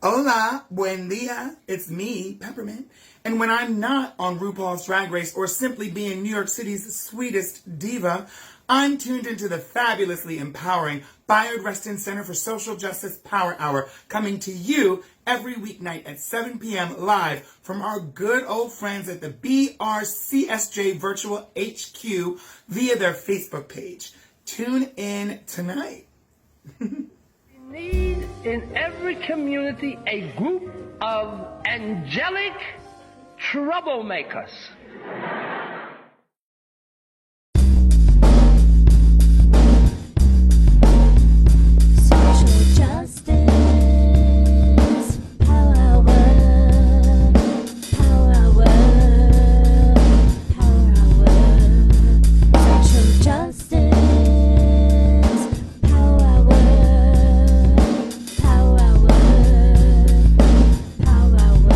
Hola, buen dia. It's me, Peppermint. And when I'm not on RuPaul's Drag Race or simply being New York City's sweetest diva, I'm tuned into the fabulously empowering Bayard Rustin Center for Social Justice Power Hour, coming to you every weeknight at 7 p.m. live from our good old friends at the BRCSJ Virtual HQ via their Facebook page. Tune in tonight. Need in every community a group of angelic troublemakers. Social justice, power hour, power hour, power hour. Social justice, power hour, power hour, power hour.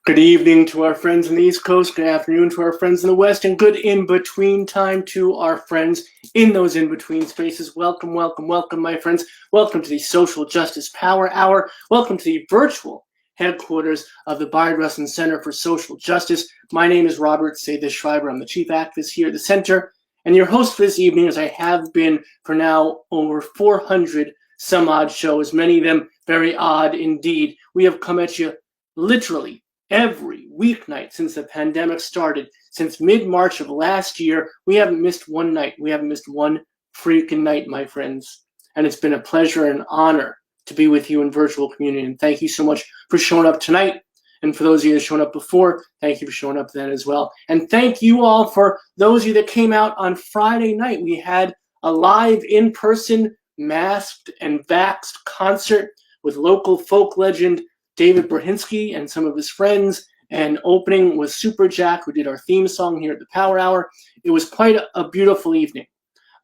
Good evening to our friends in the East Coast, good afternoon to our friends in the West, and good in-between time to our friends in those in-between spaces. Welcome, welcome, welcome, my friends. Welcome to the Social Justice Power Hour. Welcome to the virtual headquarters of the Bayard Rustin Center for Social Justice. My name is Robert Schreiber. I'm the chief activist here at the center, and your host for this evening, as I have been for now over 400 some odd shows, many of them very odd indeed. We have come at you literally every weeknight since the pandemic started, since mid-March of last year. We haven't missed one night. We haven't missed one freaking night, my friends. And it's been a pleasure and honor to be with you in virtual community. And thank you so much for showing up tonight. And for those of you that showed up before, thank you for showing up then as well. And thank you all for those of you that came out on Friday night. We had a live in-person masked and vaxxed concert with local folk legend David Brzezinski and some of his friends, and opening was Super Jack, who did our theme song here at the Power Hour. It was quite a beautiful evening.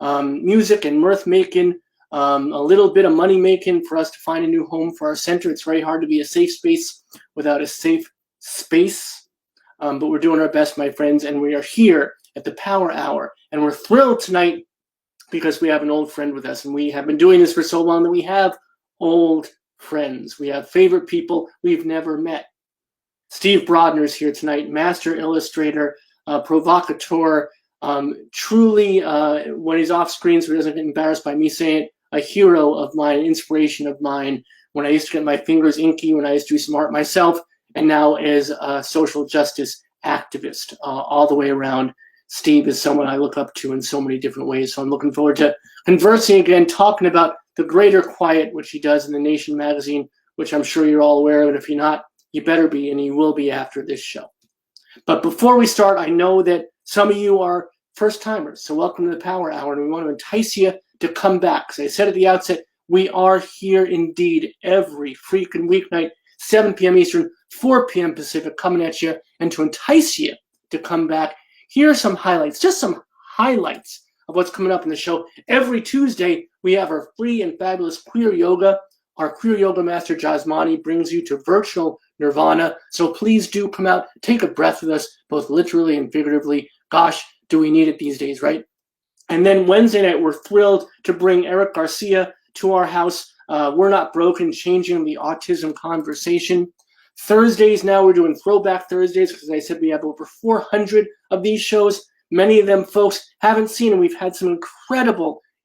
Music and mirth making, a little bit of money making for us to find a new home for our center. It's very hard to be a safe space without a safe space, but we're doing our best, my friends, and we are here at the Power Hour, and we're thrilled tonight because we have an old friend with us, and we have been doing this for so long that we have old friends. We have favorite people we've never met. Steve Brodner is here tonight, master illustrator, provocateur, truly, when he's off screen so he doesn't get embarrassed by me saying it, a hero of mine, an inspiration of mine, when I used to get my fingers inky, when I used to do some art myself, and now as a social justice activist, all the way around. Steve is someone I look up to in so many different ways, so I'm looking forward to conversing again, talking about The Greater Quiet, which he does in The Nation magazine, which I'm sure you're all aware of, and if you're not, you better be, and you will be after this show. But before we start, I know that some of you are first-timers, so welcome to the Power Hour, and we want to entice you to come back. As I said at the outset, we are here indeed every freaking weeknight, 7 p.m. Eastern, 4 p.m. Pacific, coming at you, and to entice you to come back, here are some highlights, just some highlights of what's coming up in the show. Every Tuesday, we have our free and fabulous queer yoga. Our queer yoga master, Jasmani, brings you to virtual nirvana. So please do come out, take a breath with us, both literally and figuratively. Gosh, do we need it these days, right? And then Wednesday night, we're thrilled to bring Eric Garcia to our house. We're Not Broken, Changing the Autism Conversation. Thursdays now, we're doing Throwback Thursdays, because as I said, we have over 400 of these shows. Many of them folks haven't seen, and we've had some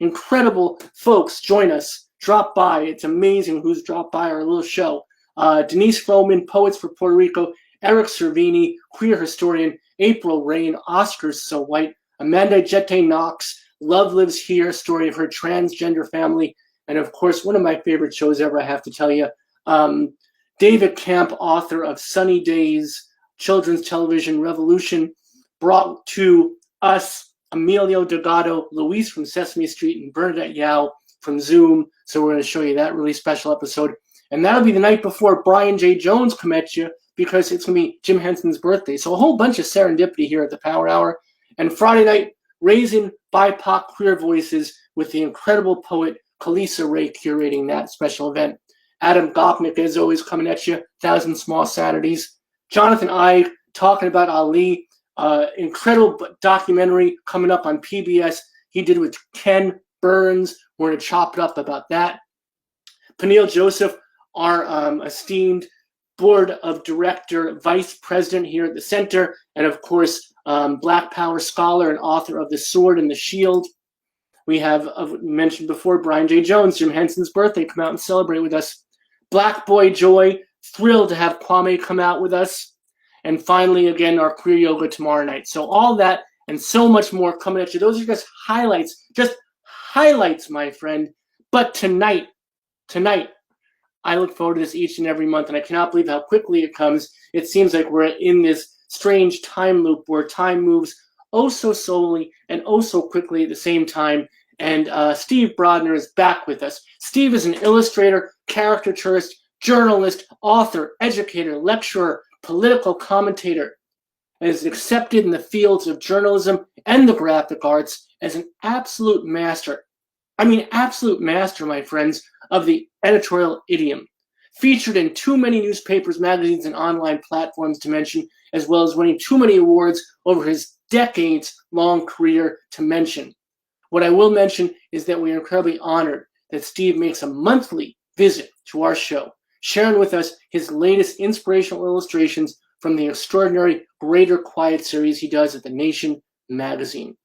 incredible folks join us, drop by. It's amazing who's dropped by our little show. Denise Froman, Poets for Puerto Rico, Eric Cervini, queer historian, April Rain, Oscars So White, Amanda Jette Knox, Love Lives Here, story of her transgender family, and of course, one of my favorite shows ever, I have to tell you, David Camp, author of Sunny Days, Children's Television Revolution, brought to us Emilio Delgado, Luis from Sesame Street, and Bernadette Yao from Zoom. So we're going to show you that really special episode. And that'll be the night before Brian J. Jones come at you, because it's going to be Jim Henson's birthday. So a whole bunch of serendipity here at the Power Hour. And Friday night, raising BIPOC queer voices with the incredible poet Kalisa Ray curating that special event. Adam Gopnik, as always, coming at you, 1,000 Small Saturdays. Jonathan Ide talking about Ali. Incredible documentary coming up on PBS. He did with Ken Burns. We're going to chop it up about that. Peniel Joseph, our esteemed board of director vice president here at the center, and of course, Black Power scholar and author of The Sword and the Shield. We have, mentioned before, Brian J. Jones, Jim Henson's birthday, come out and celebrate with us. Black Boy Joy, thrilled to have Kwame come out with us. And finally, again, our queer yoga tomorrow night. So all that and so much more coming at you. Those are just highlights, my friend. But tonight, I look forward to this each and every month, and I cannot believe how quickly it comes. It seems like we're in this strange time loop where time moves oh so slowly and oh so quickly at the same time. And Steve Brodner is back with us. Steve is an illustrator, caricaturist, journalist, author, educator, lecturer, political commentator, and is accepted in the fields of journalism and the graphic arts as an absolute master. I mean, absolute master, my friends, of the editorial idiom. Featured in too many newspapers, magazines, and online platforms to mention, as well as winning too many awards over his decades-long career to mention. What I will mention is that we are incredibly honored that Steve makes a monthly visit to our show, sharing with us his latest inspirational illustrations from the extraordinary Greater Quiet series he does at The Nation magazine.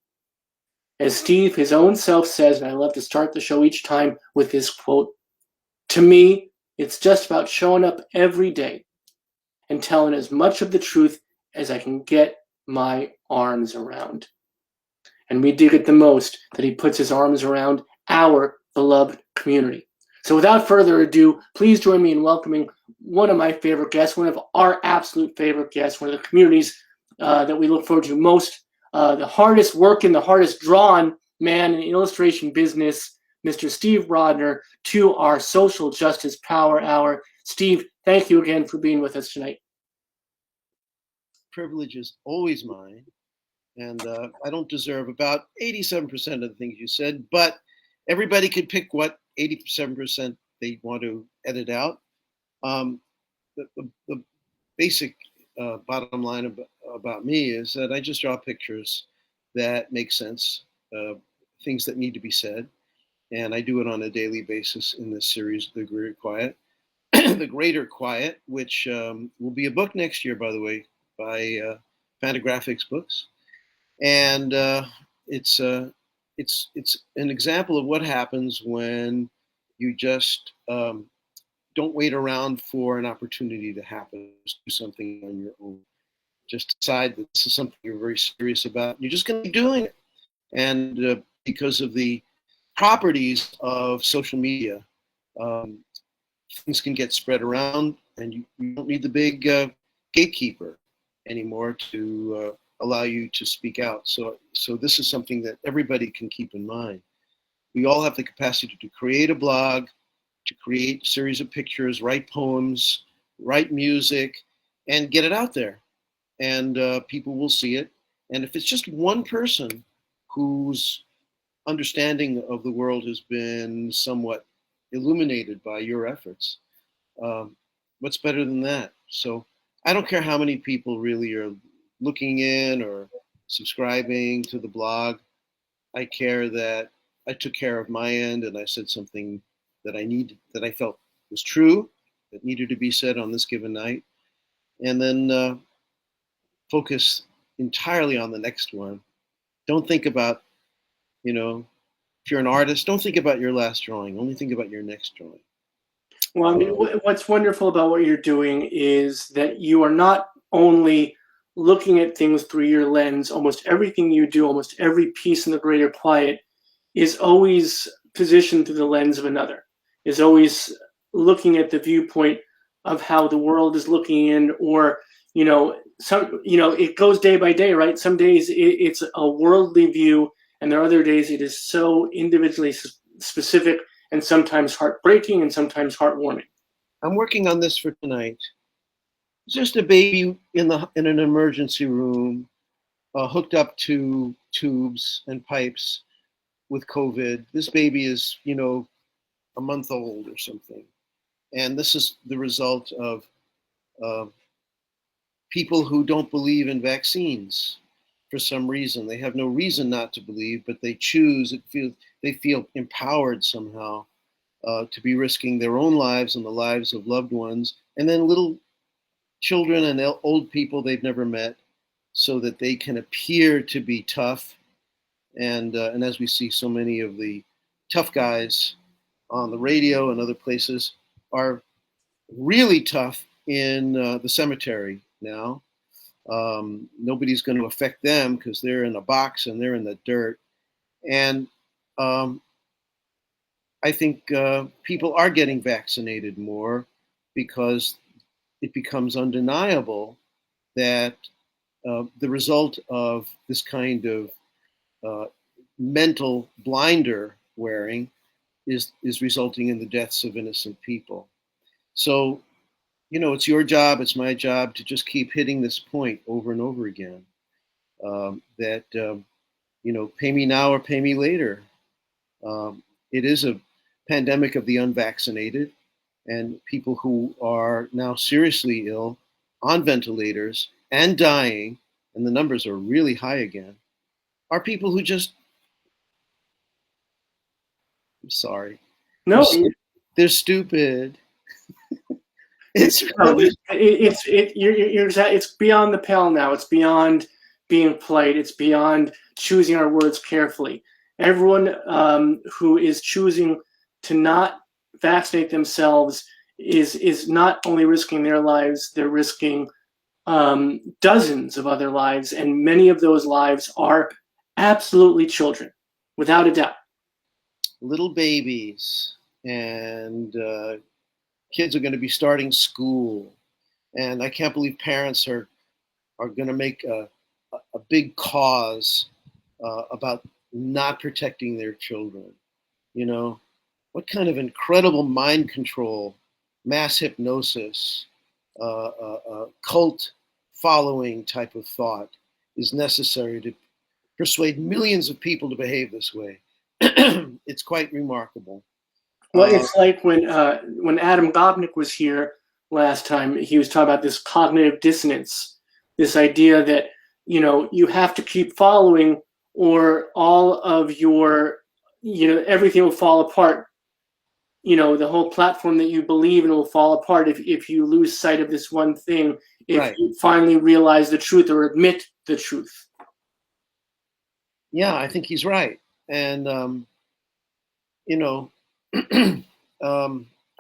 As Steve, his own self, says, and I love to start the show each time with this quote, "To me, it's just about showing up every day and telling as much of the truth as I can get my arms around." And we dig it the most that he puts his arms around our beloved community. So without further ado, please join me in welcoming one of my favorite guests, one of our absolute favorite guests, one of the communities that we look forward to most, the hardest working, the hardest drawn man in the illustration business, Mr. Steve Brodner, to our Social Justice Power Hour. Steve, thank you again for being with us tonight. Privilege is always mine. And I don't deserve about 87% of the things you said, but everybody could pick what 87% they want to edit out. The basic bottom line about me is that I just draw pictures that make sense, things that need to be said. And I do it on a daily basis in this series, The Greater Quiet. The Greater Quiet, which will be a book next year, by the way, by Fantagraphics Books. And it's an example of what happens when you just don't wait around for an opportunity to happen. Just do something on your own. Just decide that this is something you're very serious about. You're just going to be doing it. And because of the properties of social media, things can get spread around, and you don't need the big gatekeeper anymore to allow you to speak out. So this is something that everybody can keep in mind. We all have the capacity to create a blog, to create a series of pictures, write poems, write music, and get it out there. And people will see it. And if it's just one person whose understanding of the world has been somewhat illuminated by your efforts, what's better than that? So I don't care how many people really are looking in or subscribing to the blog. I care that I took care of my end and I said something that I felt was true, that needed to be said on this given night, and then focus entirely on the next one. Don't think about, if you're an artist, don't think about your last drawing. Only think about your next drawing. Well, I mean, what's wonderful about what you're doing is that you are not only looking at things through your lens. Almost everything you do, almost every piece in The Greater Quiet is always positioned through the lens of another, is always looking at the viewpoint of how the world is looking in, or, it goes day by day, right? Some days it's a worldly view, and there are other days it is so individually specific and sometimes heartbreaking and sometimes heartwarming. I'm working on this for tonight. It's just a baby in an emergency room, hooked up to tubes and pipes with COVID. This baby is, a month old or something. And this is the result of people who don't believe in vaccines for some reason. They have no reason not to believe, but they choose. They feel empowered somehow to be risking their own lives and the lives of loved ones, and then little children and old people they've never met, so that they can appear to be tough. And as we see, so many of the tough guys on the radio and other places are really tough in the cemetery now. Nobody's going to affect them because they're in a box and they're in the dirt. And I think people are getting vaccinated more because it becomes undeniable that the result of this kind of mental blinder wearing is resulting in the deaths of innocent people. So, it's your job, it's my job to just keep hitting this point over and over again. That, pay me now or pay me later. It is a pandemic of the unvaccinated, and people who are now seriously ill on ventilators and dying, and the numbers are really high again, are people who just, I'm sorry. No, They're stupid. It's beyond the pale now. It's beyond being polite. It's beyond choosing our words carefully. Everyone who is choosing to not vaccinate themselves is not only risking their lives, they're risking dozens of other lives, and many of those lives are absolutely children, without a doubt. Little babies, and kids are going to be starting school, and I can't believe parents are going to make a big cause about not protecting their children. What kind of incredible mind control, mass hypnosis, cult following type of thought is necessary to persuade millions of people to behave this way. It's quite remarkable. Well, it's like when Adam Gopnik was here last time, he was talking about this cognitive dissonance, this idea that, you have to keep following or all of your, everything will fall apart. The whole platform that you believe in will fall apart if you lose sight of this one thing, if Right. you finally realize the truth or admit the truth. Yeah, I think he's right. And,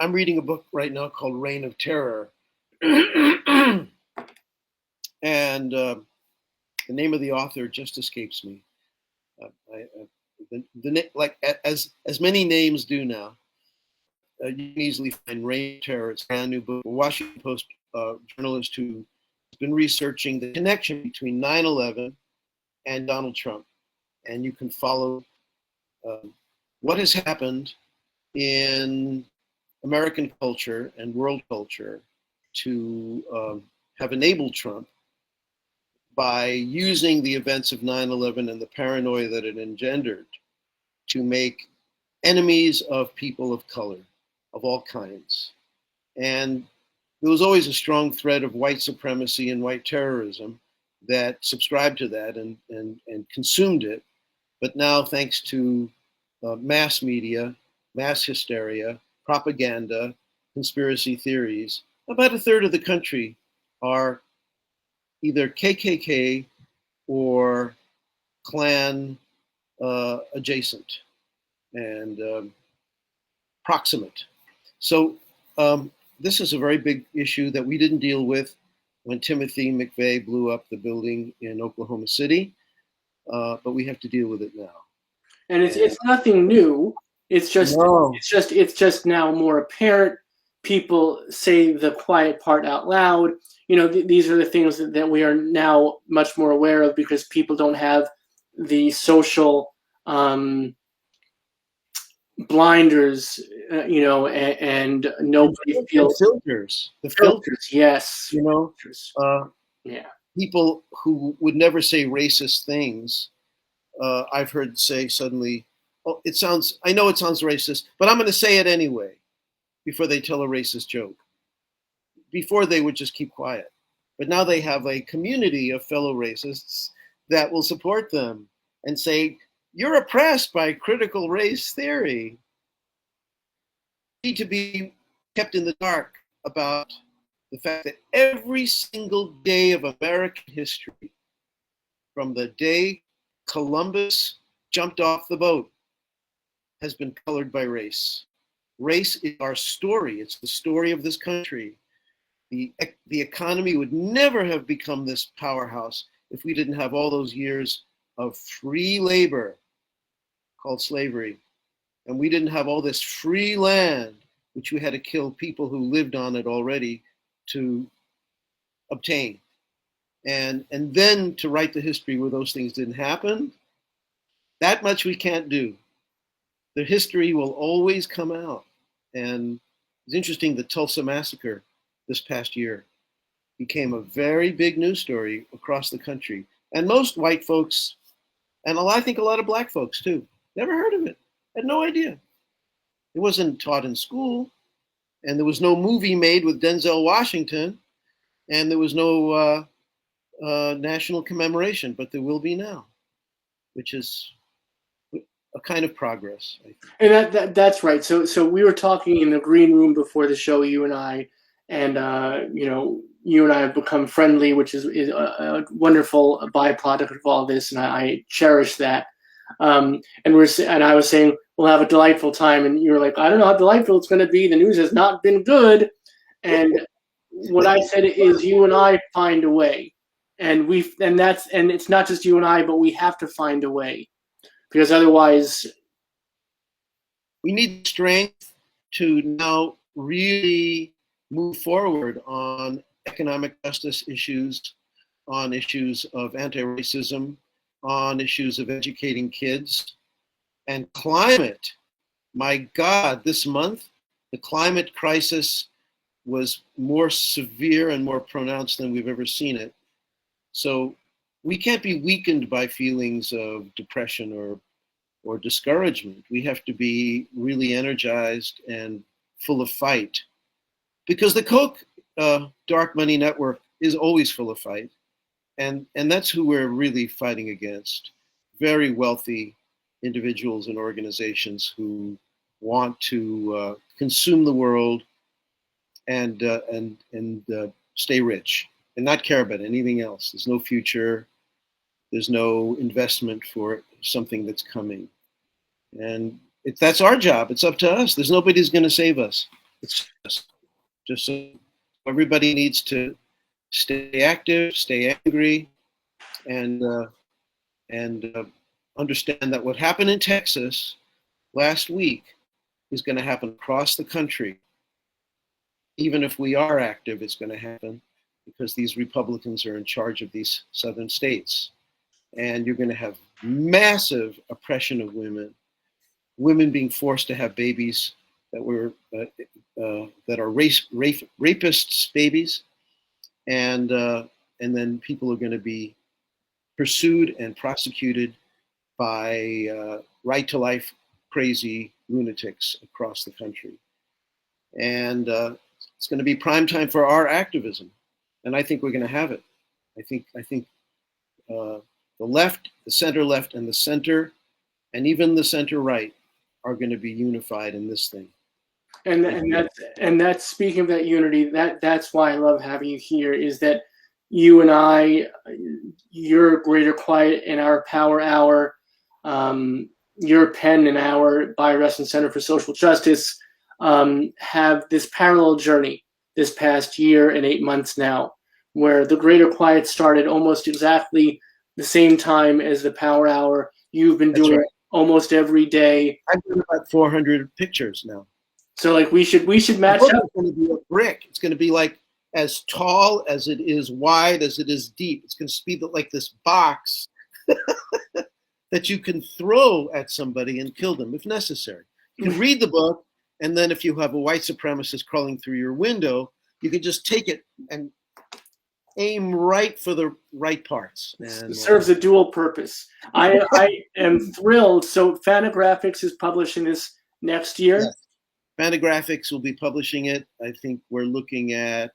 I'm reading a book right now called Reign of Terror. And the name of the author just escapes me. As many names do now. You can easily find Reign of Terror. It's a brand new book. A Washington Post journalist who has been researching the connection between 9/11 and Donald Trump. And you can follow what has happened in American culture and world culture to have enabled Trump by using the events of 9/11 and the paranoia that it engendered to make enemies of people of color, of all kinds. And there was always a strong thread of white supremacy and white terrorism that subscribed to that and consumed it. But now, thanks to mass media, mass hysteria, propaganda, conspiracy theories, about a third of the country are either KKK or Klan adjacent and proximate. So this is a very big issue that we didn't deal with when Timothy McVeigh blew up the building in Oklahoma City, but we have to deal with it now. And it's nothing new. It's just now more apparent. People say the quiet part out loud. These are the things that we are now much more aware of because people don't have the social blinders, and nobody feels the filters. Yes. Yeah. People who would never say racist things, I've heard say suddenly, "Oh, I know it sounds racist, but I'm going to say it anyway," before they tell a racist joke. Before they would just keep quiet. But now they have a community of fellow racists that will support them and say, you're oppressed by critical race theory. You need to be kept in the dark about the fact that every single day of American history, from the day Columbus jumped off the boat, has been colored by race. Race is our story. It's the story of this country. The economy would never have become this powerhouse if we didn't have all those years of free labor called slavery. And we didn't have all this free land, which we had to kill people who lived on it already to obtain. And then to write the history where those things didn't happen, that much we can't do. The history will always come out. And it's interesting, the Tulsa Massacre this past year became a very big news story across the country. And most white folks, and I think a lot of black folks too, never heard of it, had no idea. It wasn't taught in school, and there was no movie made with Denzel Washington, and there was no national commemoration, but there will be now, which is a kind of progress, I think. And that's right. So we were talking in the green room before the show, you and I, and you and I have become friendly, which is a wonderful byproduct of all this, and I cherish that. And I was saying we'll have a delightful time, and you were like, I don't know how delightful it's going to be. The news has not been good, and what I said is, you and I find a way, and it's not just you and I, but we have to find a way, because otherwise, we need strength to now really move forward on economic justice issues, on issues of anti-racism, on issues of educating kids, and climate. My God, this month, the climate crisis was more severe and more pronounced than we've ever seen it. So we can't be weakened by feelings of depression or discouragement. We have to be really energized and full of fight. Because the Koch dark money network is always full of fight. And that's who we're really fighting against. Very wealthy individuals and organizations who want to consume the world and stay rich and not care about anything else. There's no future. There's no investment for something that's coming. And that's our job. It's up to us. There's nobody who's going to save us. It's just so everybody needs to stay active, stay angry, and understand that what happened in Texas last week is going to happen across the country. Even if we are active, it's going to happen because these Republicans are in charge of these southern states. And you're going to have massive oppression of women, women being forced to have babies that were that are rapists' babies, and then people are going to be pursued and prosecuted by right to life crazy lunatics across the country, and it's going to be prime time for our activism, and I think we're going to have it. I think the left, the center left, and the center, and even the center right, are going to be unified in this thing. And that's speaking of that unity. That's why I love having you here. Is that you and I, your Greater Quiet and our Power Hour, your pen and our BRCSJ Center for Social Justice have this parallel journey this past year and 8 months now, where the Greater Quiet started almost exactly the same time as the Power Hour. You've been doing it almost every day. I've done about 400 pictures now. So like we should match up. It's going to be a brick. It's going to be like as tall as it is wide as it is deep. It's going to be like this box that you can throw at somebody and kill them if necessary. You can read the book, and then if you have a white supremacist crawling through your window, you can just take it and aim right for the right parts. And, it serves a dual purpose. I am thrilled. So Fantagraphics is publishing this next year. Yes. Fantagraphics will be publishing it. I think we're looking at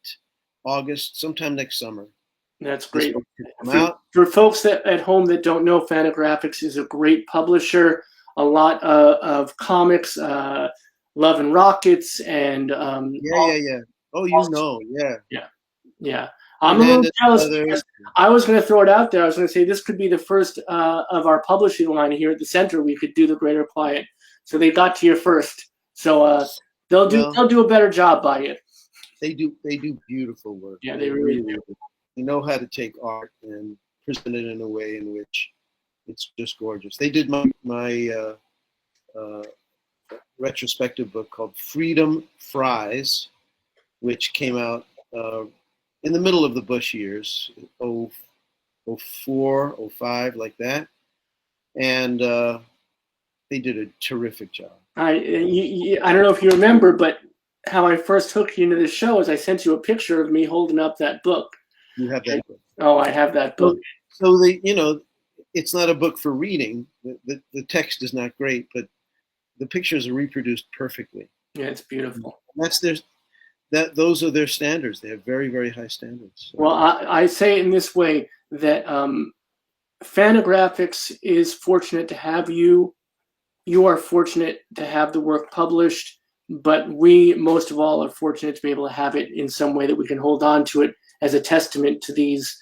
August, sometime next summer. That's this great. book could come out. For folks that at home that don't know, Fantagraphics is a great publisher. A lot of comics, Love and Rockets, and Yeah. Oh, you know, yeah. yeah. I'm a little Hernandez jealous Brothers. because I was going to throw it out there. I was going to say this could be the first of our publishing line here at the center. We could do The Greater Quiet. So they got to you first. So they'll do a better job by you. They do beautiful work. Yeah, they really do. They know how to take art and present it in a way in which it's just gorgeous. They did my retrospective book called Freedom Fries, which came out in the middle of the Bush years, 04, 05, like that. And they did a terrific job. I don't know if you remember, but how I first hooked you into the show is I sent you a picture of me holding up that book. You have that book. Oh, I have that book. So it's not a book for reading. The text is not great, but the pictures are reproduced perfectly. Yeah, it's beautiful. Those are their standards. They have very, very high standards. So. Well, I say it in this way that Fantagraphics is fortunate to have you. You are fortunate to have the work published, but we, most of all, are fortunate to be able to have it in some way that we can hold on to it as a testament to these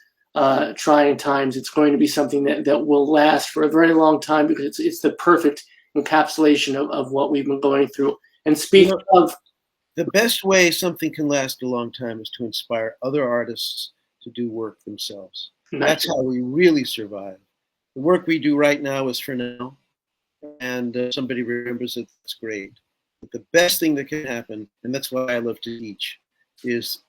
trying times. It's going to be something that will last for a very long time because it's the perfect encapsulation of what we've been going through. And speaking of... The best way something can last a long time is to inspire other artists to do work themselves. That's how we really survive. The work we do right now is for now, and somebody remembers it, that's great. But the best thing that can happen, and that's why I love to teach, is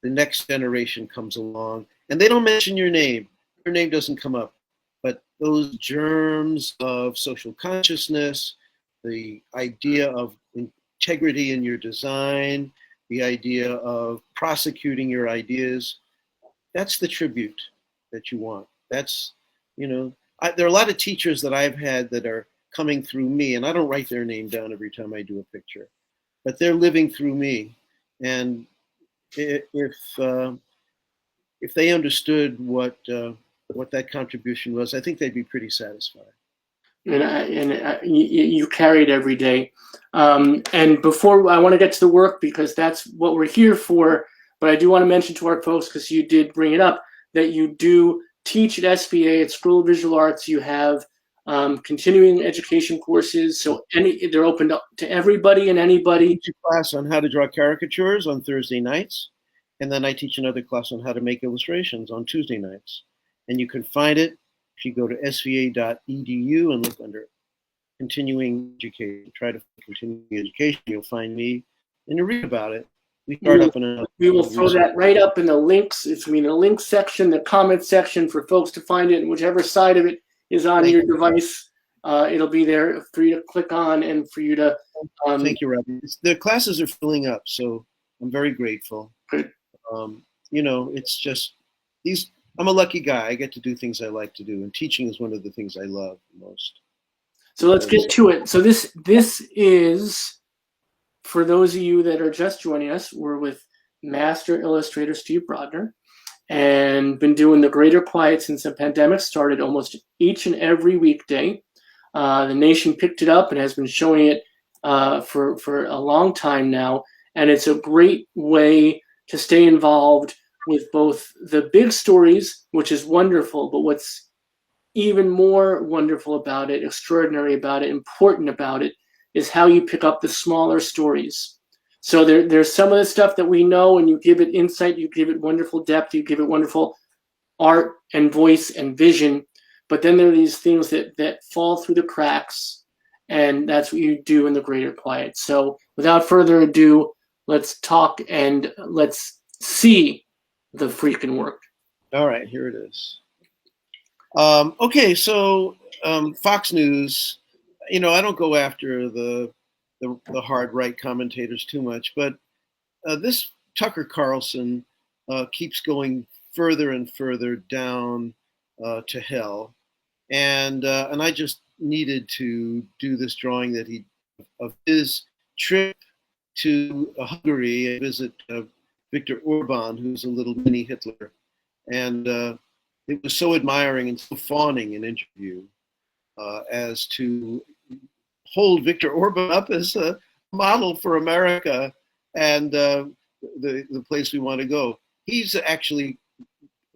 the next generation comes along, and they don't mention your name. Your name doesn't come up. But those germs of social consciousness, the idea of integrity in your design, the idea of prosecuting your ideas, that's the tribute that you want. That's, there are a lot of teachers that I've had that are coming through me, and I don't write their name down every time I do a picture, but they're living through me. And if they understood what that contribution was, I think they'd be pretty satisfied. And you carry it every day. And before I want to get to the work, because that's what we're here for, but I do want to mention to our folks, because you did bring it up, that you do teach at SVA, at School of Visual Arts. You have continuing education courses, so they're open to everybody and anybody. I teach a class on how to draw caricatures on Thursday nights, and then I teach another class on how to make illustrations on Tuesday nights. And you can find it if you go to sva.edu and look under continuing education. Try to find continuing education. You'll find me, and you read about it. We will throw that right up in the links. It's in the link section, the comment section, for folks to find it, and whichever side of it is on your device, it'll be there for you to click on and for you to. Thank you, Robbie. The classes are filling up, so I'm very grateful. Good. It's just these. I'm a lucky guy. I get to do things I like to do, and teaching is one of the things I love most. So let's get to it. So this is, for those of you that are just joining us, we're with master illustrator Steve Brodner, and been doing The Greater Quiet since the pandemic started, almost each and every weekday. The nation picked it up and has been showing it for a long time now, and it's a great way to stay involved with both the big stories, which is wonderful, but what's even more wonderful about it, extraordinary about it, important about it, is how you pick up the smaller stories. So there's some of the stuff that we know, and you give it insight, you give it wonderful depth, you give it wonderful art and voice and vision, but then there are these things that fall through the cracks, and that's what you do in The Greater Quiet. So without further ado, let's talk and let's see the freaking work. All right, here it is. Okay, so Fox News, I don't go after the hard right commentators too much, but this Tucker Carlson keeps going further and further down to hell, and I just needed to do this drawing of his trip to Hungary and visit Viktor Orban, who's a little mini Hitler, And it was so admiring and so fawning an interview as to hold Viktor Orban up as a model for America and the place we want to go. He's actually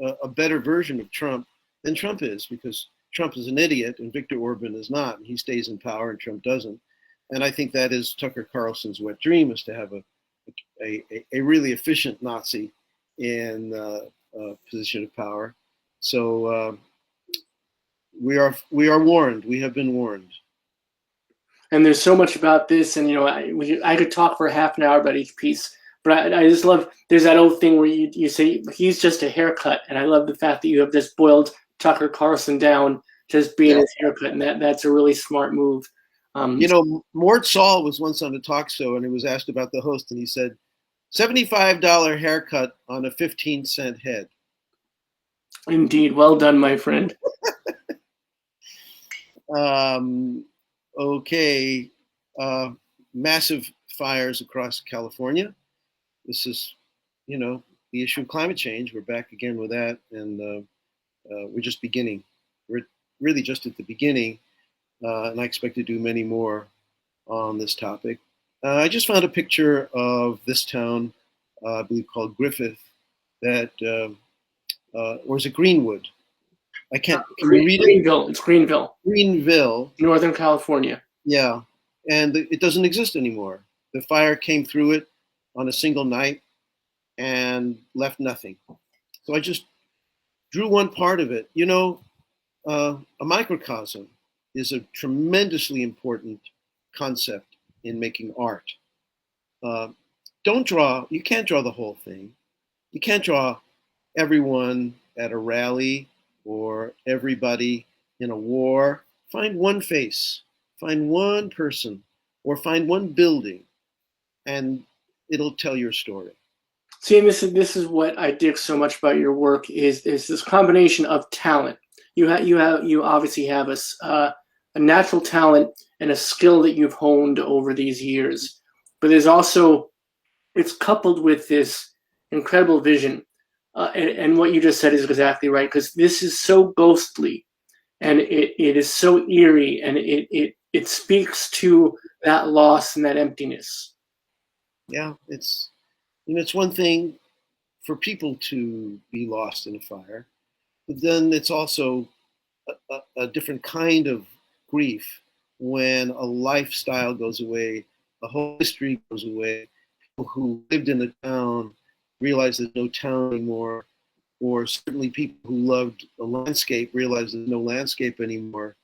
a better version of Trump than Trump is, because Trump is an idiot and Viktor Orban is not, and he stays in power and Trump doesn't. And I think that is Tucker Carlson's wet dream, is to have a really efficient Nazi in a position of power. So we are warned. We have been warned. And there's so much about this, and I could talk for half an hour about each piece, but I just love, there's that old thing where you say he's just a haircut, and I love the fact that you have just boiled Tucker Carlson down just being his haircut, and that's a really smart move. Mort Saul was once on a talk show, and he was asked about the host, and he said, $75 haircut on a 15-cent head. Indeed. Well done, my friend. Okay. Massive fires across California. This is, the issue of climate change. We're back again with that, and we're just beginning. We're really just at the beginning, and I expect to do many more on this topic. I just found a picture of this town, I believe called Griffith, that, or is it Greenwood? I can't, can you read it? Greenville. It's Greenville. Greenville. Northern California. Yeah, and it doesn't exist anymore. The fire came through it on a single night and left nothing. So I just drew one part of it. A microcosm is a tremendously important concept in making art. You can't draw the whole thing. You can't draw everyone at a rally or everybody in a war. Find one face, find one person, or find one building, and it'll tell your story. See, and this is what I dig so much about your work is this combination of talent. You obviously have a natural talent and a skill that you've honed over these years, but there's also, it's coupled with this incredible vision. And what you just said is exactly right, because this is so ghostly, and it is so eerie, and it speaks to that loss and that emptiness. Yeah, it's one thing for people to be lost in a fire, but then it's also a different kind of grief when a lifestyle goes away, a whole history goes away. People who lived in a town realize there's no town anymore, or certainly people who loved the landscape realize there's no landscape anymore.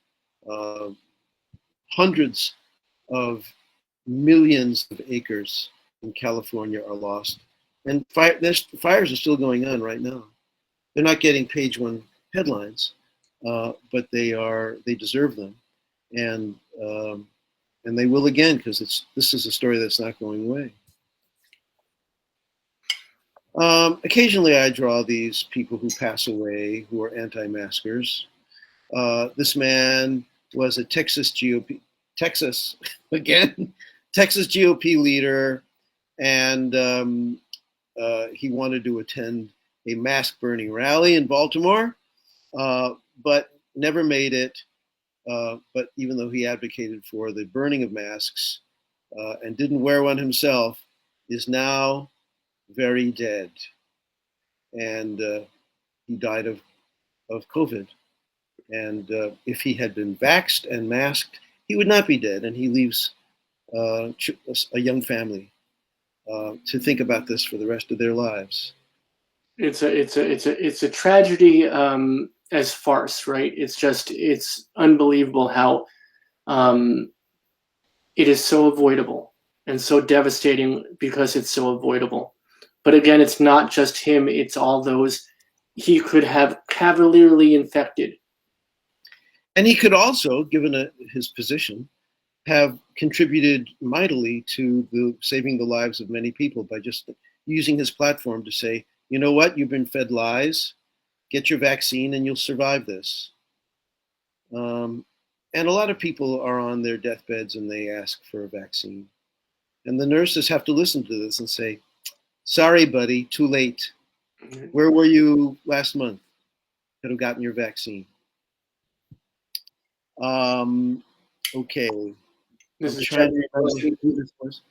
Hundreds of millions of acres in California are lost. And fires are still going on right now. They're not getting page one headlines, but they deserve them. And they will again, because this is a story that's not going away. Occasionally I draw these people who pass away who are anti-maskers. This man was a Texas GOP leader, and he wanted to attend a mask burning rally in Baltimore, but never made it. But even though he advocated for the burning of masks and didn't wear one himself, is now very dead, and he died of COVID. And if he had been vaxxed and masked, he would not be dead, and he leaves a young family to think about this for the rest of their lives. It's a tragedy as farce, right? It's unbelievable how it is so avoidable and so devastating because it's so avoidable. But again, it's not just him, it's all those he could have cavalierly infected. And he could also, given his position, have contributed mightily to saving the lives of many people by just using his platform to say, you know what, you've been fed lies, get your vaccine and you'll survive this. And a lot of people are on their deathbeds and they ask for a vaccine. And the nurses have to listen to this and say, sorry, buddy, too late. Where were you last month? Could have gotten your vaccine. Okay. This I'm is trying to Jeffrey remember Rosen. who this was.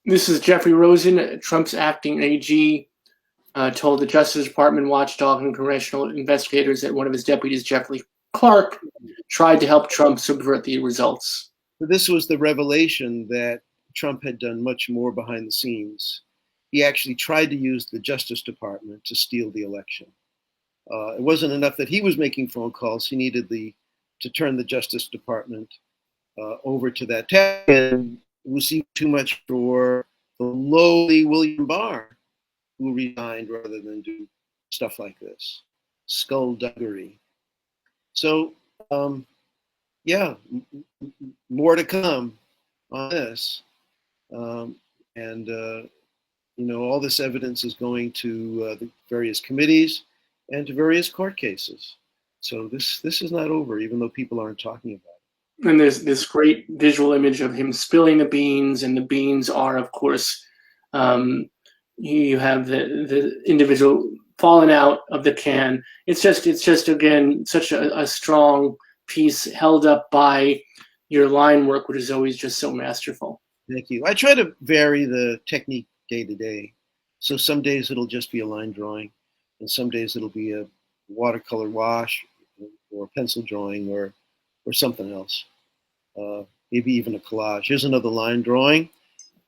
This is Jeffrey Rosen, Trump's acting AG, told the Justice Department watchdog and congressional investigators that one of his deputies, Jeffrey Clark, tried to help Trump subvert the results. This was the revelation that Trump had done much more behind the scenes. He actually tried to use the Justice Department to steal the election. It wasn't enough that he was making phone calls. He needed to turn the Justice Department over to that task, and received too much for the lowly William Barr, who resigned rather than do stuff like this. Skullduggery. So, yeah, more to come on this. All this evidence is going to the various committees and to various court cases. So this is not over, even though people aren't talking about it. And there's this great visual image of him spilling the beans, and the beans are, of course, you have the individual falling out of the can. It's just again such a strong piece held up by your line work, which is always just so masterful. Thank you. I try to vary the technique day to day. So some days it'll just be a line drawing, and some days it'll be a watercolor wash or pencil drawing or something else. Maybe even a collage. Here's another line drawing.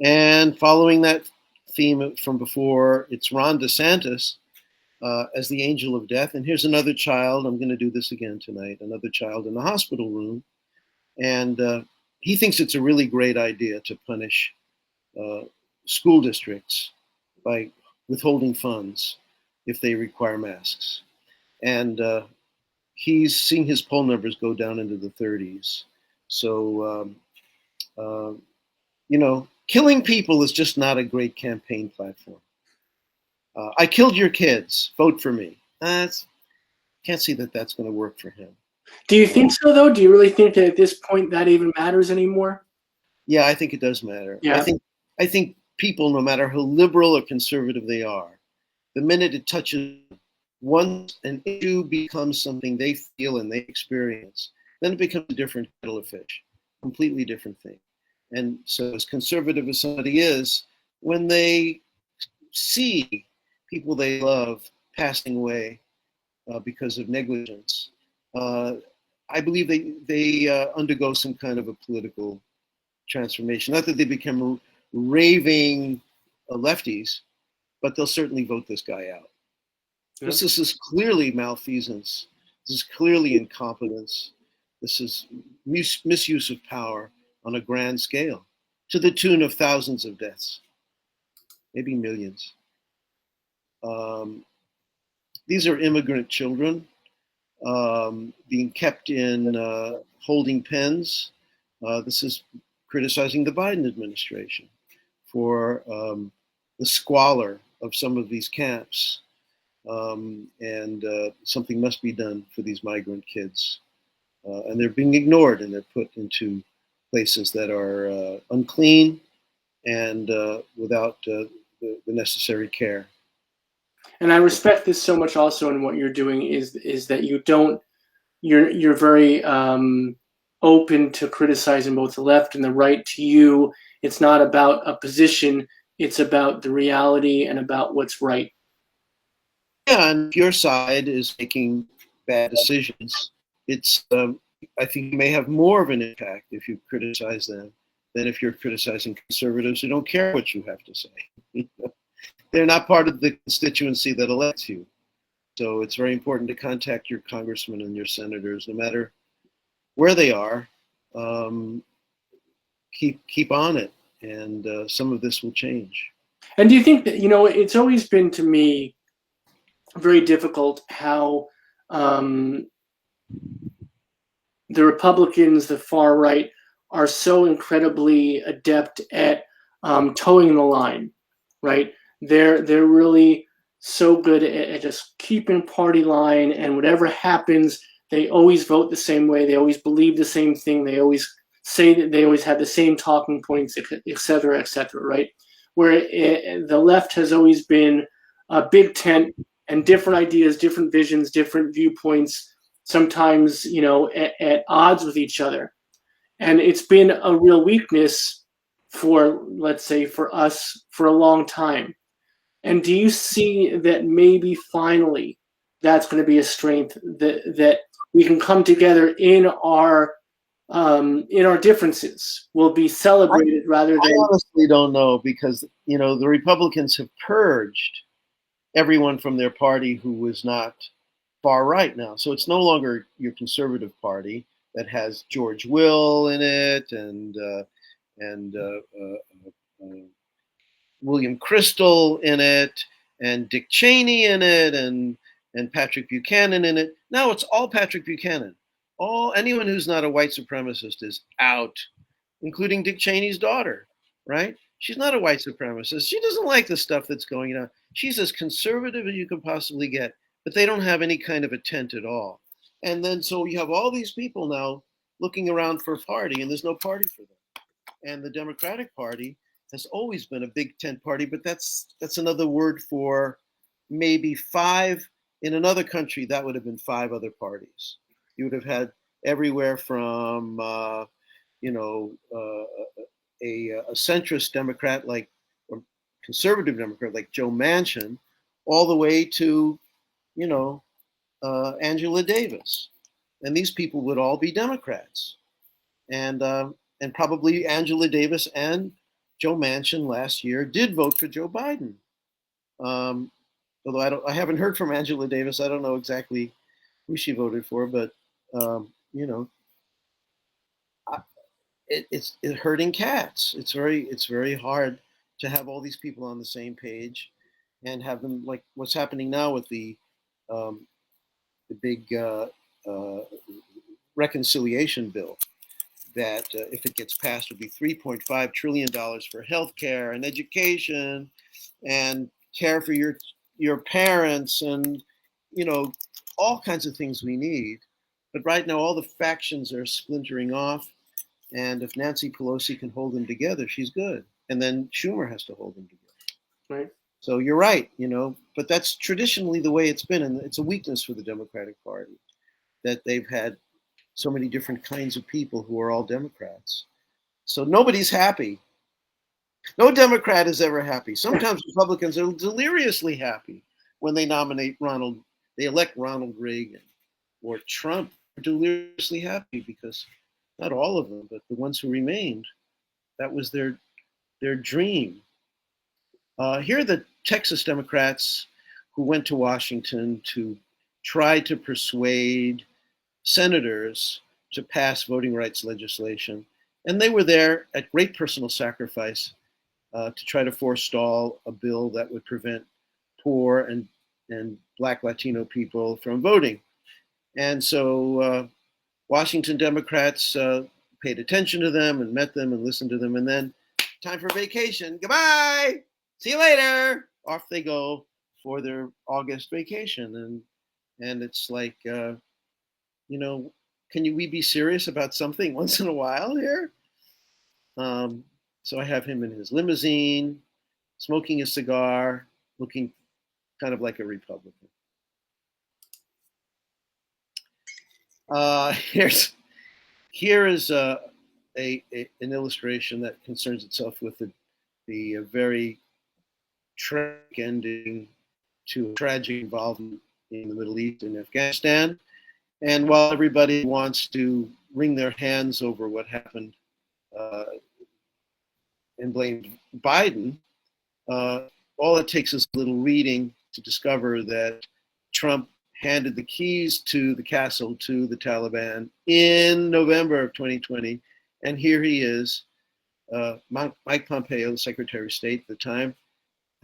And following that theme from before, it's Ron DeSantis as the angel of death. And here's another child. I'm going to do this again tonight. Another child in the hospital room. And he thinks it's a really great idea to punish school districts by withholding funds if they require masks. And he's seeing his poll numbers go down into the 30s. So, killing people is just not a great campaign platform. I killed your kids, vote for me. Can't see that that's going to work for him. Do you think so, though? Do you really think that at this point that even matters anymore? Yeah, I think it does matter. Yeah. I think people, no matter how liberal or conservative they are, the minute it touches once an issue becomes something they feel and they experience, then it becomes a different kettle of fish, completely different thing. And so as conservative as somebody is, when they see people they love passing away because of negligence, I believe they undergo some kind of a political transformation. Not that they become raving lefties, but they'll certainly vote this guy out. Yeah. This is clearly malfeasance. This is clearly incompetence. This is misuse of power on a grand scale, to the tune of thousands of deaths, maybe millions. These are immigrant children being kept in holding pens. This is criticizing the Biden administration for the squalor of some of these camps. And something must be done for these migrant kids. And they're being ignored, and they're put into places that are unclean and without the necessary care. And I respect this so much also in what you're doing is that you're very open to criticizing both the left and the right. To you, it's not about a position, it's about the reality and about what's right. Yeah, and if your side is making bad decisions, it's I think you may have more of an impact if you criticize them than if you're criticizing conservatives who don't care what you have to say. They're not part of the constituency that elects you. So it's very important to contact your congressmen and your senators, no matter where they are. Keep on it, and some of this will change. And do you think that, it's always been to me very difficult how the Republicans, the far right, are so incredibly adept at towing the line, right? They're really so good at just keeping party line, and whatever happens, they always vote the same way. They always believe the same thing. They always say that they always had the same talking points, et cetera, right? Where the left has always been a big tent and different ideas, different visions, different viewpoints, sometimes, at odds with each other. And it's been a real weakness for, let's say, for us for a long time. And do you see that maybe finally that's going to be a strength, that we can come together in our differences, will be celebrated rather than... I honestly don't know, because the Republicans have purged everyone from their party who was not far right now. So it's no longer your conservative party that has George Will in it and William Kristol in it and Dick Cheney in it and Patrick Buchanan in it. Now it's all Patrick Buchanan. Anyone who's not a white supremacist is out, including Dick Cheney's daughter, right? She's not a white supremacist. She doesn't like the stuff that's going on. She's as conservative as you could possibly get, but they don't have any kind of a tent at all. And then so you have all these people now looking around for a party, and there's no party for them. And the Democratic Party has always been a big tent party, but that's another word for maybe five. In another country, that would have been five other parties. You would have had everywhere from a centrist Democrat or conservative Democrat like Joe Manchin, all the way to Angela Davis, and these people would all be Democrats, and probably Angela Davis and Joe Manchin last year did vote for Joe Biden. Although I haven't heard from Angela Davis. I don't know exactly who she voted for, but it's herding cats. It's very hard to have all these people on the same page and have them, like what's happening now with the big reconciliation bill that if it gets passed would be $3.5 trillion for healthcare and education and care for your parents and all kinds of things we need. But right now all the factions are splintering off, and if Nancy Pelosi can hold them together, she's good. And then Schumer has to hold them together. Right. So you're right, but that's traditionally the way it's been, and it's a weakness for the Democratic Party that they've had so many different kinds of people who are all Democrats. So nobody's happy. No Democrat is ever happy. Sometimes Republicans are deliriously happy when they elect Ronald Reagan or Trump. Are deliriously happy because not all of them, but the ones who remained, that was their dream. Here are the Texas Democrats who went to Washington to try to persuade senators to pass voting rights legislation. And they were there at great personal sacrifice to try to forestall a bill that would prevent poor and Black Latino people from voting. And so Washington Democrats paid attention to them and met them and listened to them. And then time for vacation. Goodbye. See you later. Off they go for their August vacation. And it's like, can we be serious about something once in a while here? So I have him in his limousine, smoking a cigar, looking kind of like a Republican. Here is an illustration that concerns itself with the very tragic ending to a tragic involvement in the Middle East and Afghanistan. And while everybody wants to wring their hands over what happened and blame Biden, all it takes is a little reading to discover that Trump handed the keys to the castle to the Taliban in November of 2020. And here he is, Mike Pompeo, the Secretary of State at the time,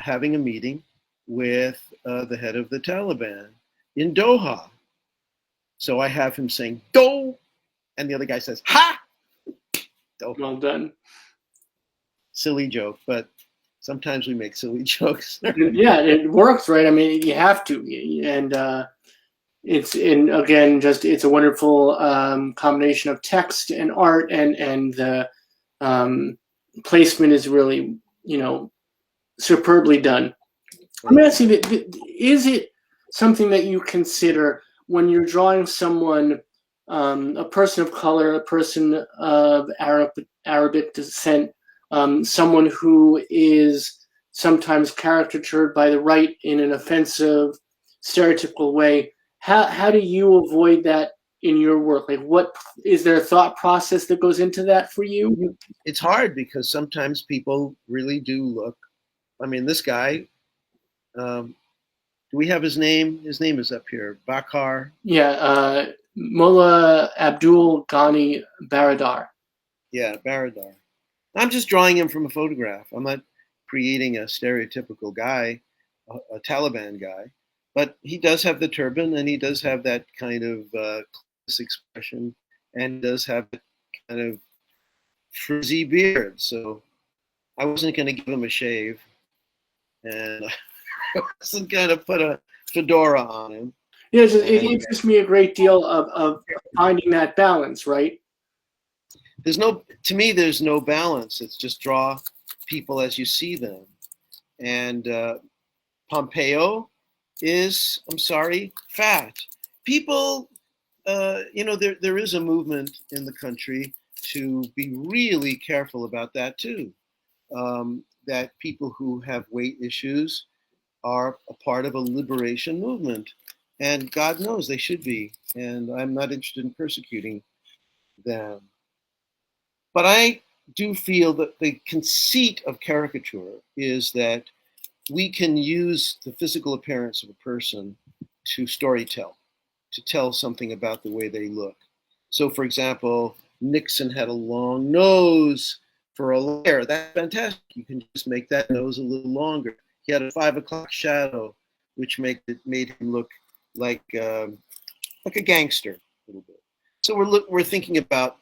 having a meeting with the head of the Taliban in Doha. So I have him saying, "Do," and the other guy says, "Ha!" Doha. Well done. Silly joke, but sometimes we make silly jokes. Yeah, it works, right? I mean, you have to. And it's it's a wonderful combination of text and art, and the placement is really, superbly done. I'm going to ask you, is it something that you consider when you're drawing someone, a person of color, a person of Arabic descent, someone who is sometimes caricatured by the right in an offensive, stereotypical way? How do you avoid that in your work? Like, what is there a thought process that goes into that for you? It's hard because sometimes people really do look. I mean, this guy. Do we have his name? His name is up here. Bakar. Yeah, Mullah Abdul Ghani Baradar. Yeah, Baradar. I'm just drawing him from a photograph. I'm not creating a stereotypical guy, a Taliban guy, but he does have the turban and he does have that kind of class expression and does have that kind of frizzy beard. So I wasn't going to give him a shave, and I wasn't going to put a fedora on him. Yeah, it interests me a great deal of finding that balance, right? To me, there's no balance. It's just draw people as you see them. And Pompeo is, I'm sorry, fat. People, there is a movement in the country to be really careful about that too. That people who have weight issues are a part of a liberation movement. And God knows they should be. And I'm not interested in persecuting them. But I do feel that the conceit of caricature is that we can use the physical appearance of a person to storytell, to tell something about the way they look. So, for example, Nixon had a long nose for a lawyer. That's fantastic. You can just make that nose a little longer. He had a 5 o'clock shadow, which made him look like a gangster a little bit. So we're thinking about,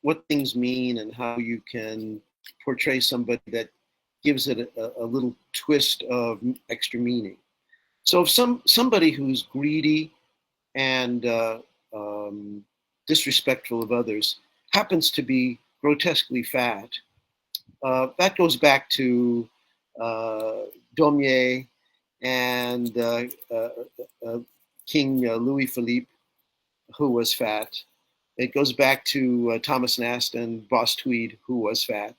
what things mean and how you can portray somebody that gives it a little twist of extra meaning. So if somebody who's greedy and disrespectful of others happens to be grotesquely fat, that goes back to Daumier and King Louis Philippe, who was fat. It goes back to Thomas Nast and Boss Tweed, who was fat.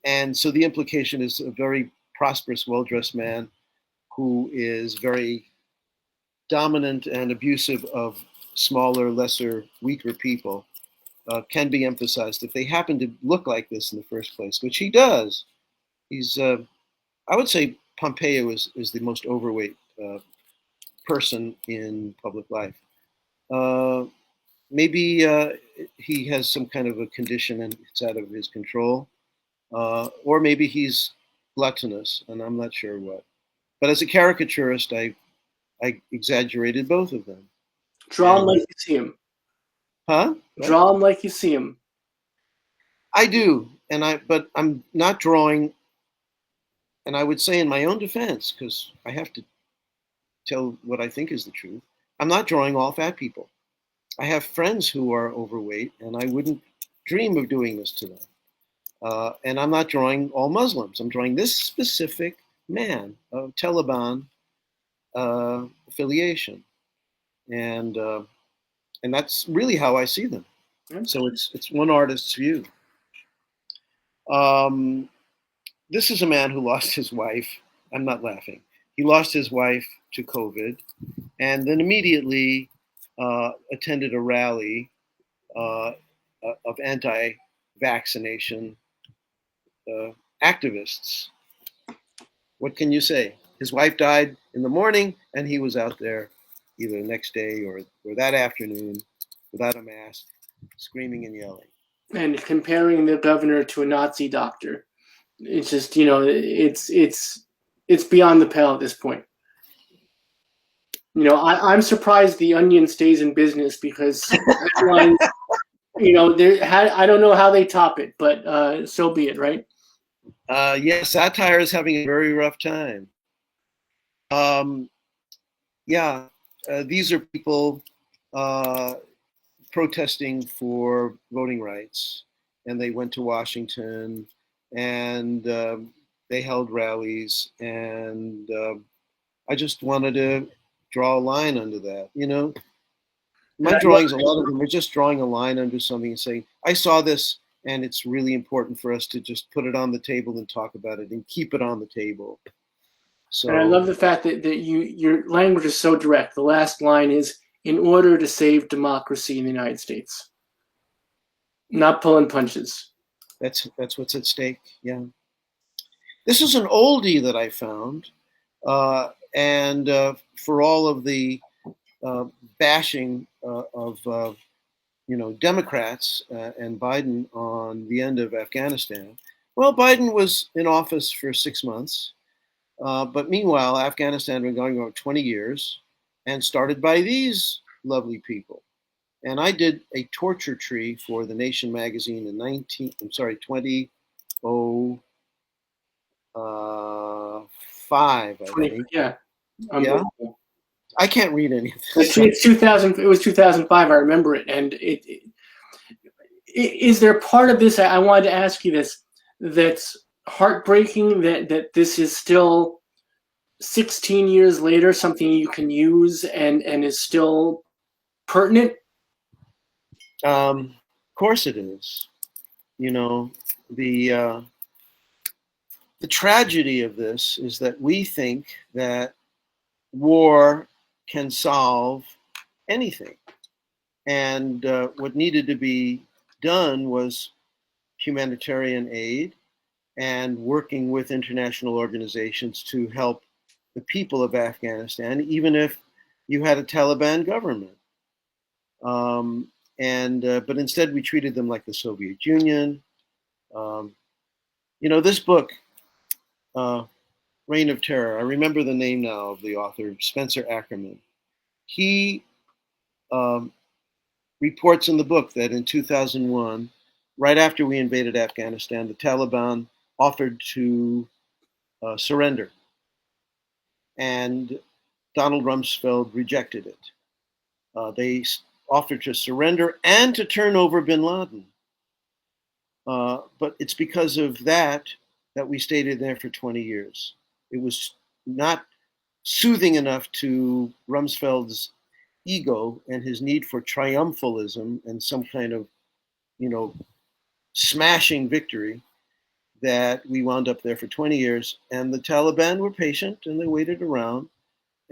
And so the implication is a very prosperous, well-dressed man who is very dominant and abusive of smaller, lesser, weaker people can be emphasized if they happen to look like this in the first place, which he does. He's, I would say Pompeo is the most overweight person in public life. Maybe he has some kind of a condition and it's out of his control. Or maybe he's gluttonous, and I'm not sure what. But as a caricaturist, I exaggerated both of them. Draw him like you see him. Huh? Draw him like you see him. I do, but I'm not drawing. And I would say in my own defense, because I have to tell what I think is the truth, I'm not drawing all fat people. I have friends who are overweight, and I wouldn't dream of doing this to them. And I'm not drawing all Muslims. I'm drawing this specific man of Taliban affiliation, and that's really how I see them. So it's one artist's view. This is a man who lost his wife. I'm not laughing. He lost his wife to COVID, and then immediately attended a rally of anti-vaccination activists. What can you say? His wife died in the morning, and he was out there either the next day or that afternoon without a mask, screaming and yelling. And comparing the governor to a Nazi doctor. It's just, it's beyond the pale at this point. I'm surprised the Onion stays in business because headlines, I don't know how they top it, but so be it, right? Satire is having a very rough time. Yeah, these are people protesting for voting rights, and they went to Washington, and they held rallies, and I just wanted to draw a line under that. You know, And my I love, drawings, a lot of them are just drawing a line under something and saying, I saw this, and it's really important for us to just put it on the table and talk about it and keep it on the table. and I love So the fact that your language is so direct. The last line is, "In order to save democracy in the United States," not pulling punches. that's what's at stake. Yeah. This is an oldie that I found, and for all of the uh, bashing of Democrats and Biden on the end of Afghanistan. Well, Biden was in office for 6 months, but meanwhile, Afghanistan had been going on 20 years, and started by these lovely people. And I did a torture tree for the Nation magazine in 2005, I 20, think. yeah, Yeah, unbelievable. I can't read any of It's, this. it's 2000. It was 2005. I remember it. And is there part of this? I wanted to ask you this. That's heartbreaking. That this is still 16 years later something you can use and is still pertinent. Of course it is. You know, the the tragedy of this is that we think that war can solve anything, and what needed to be done was humanitarian aid and working with international organizations to help the people of Afghanistan, even if you had a Taliban government. Um, and but instead, we treated them like the Soviet Union. Um, this book, uh, Reign of Terror. I remember the name now of the author, Spencer Ackerman. He um, reports in the book that in 2001, right after we invaded Afghanistan, the Taliban offered to surrender, and Donald Rumsfeld rejected it. They offered to surrender and to turn over bin Laden. But it's because of that we stayed in there for 20 years. It was not soothing enough to Rumsfeld's ego and his need for triumphalism and some kind of, you know, smashing victory that we wound up there for 20 years. And the Taliban were patient and they waited around,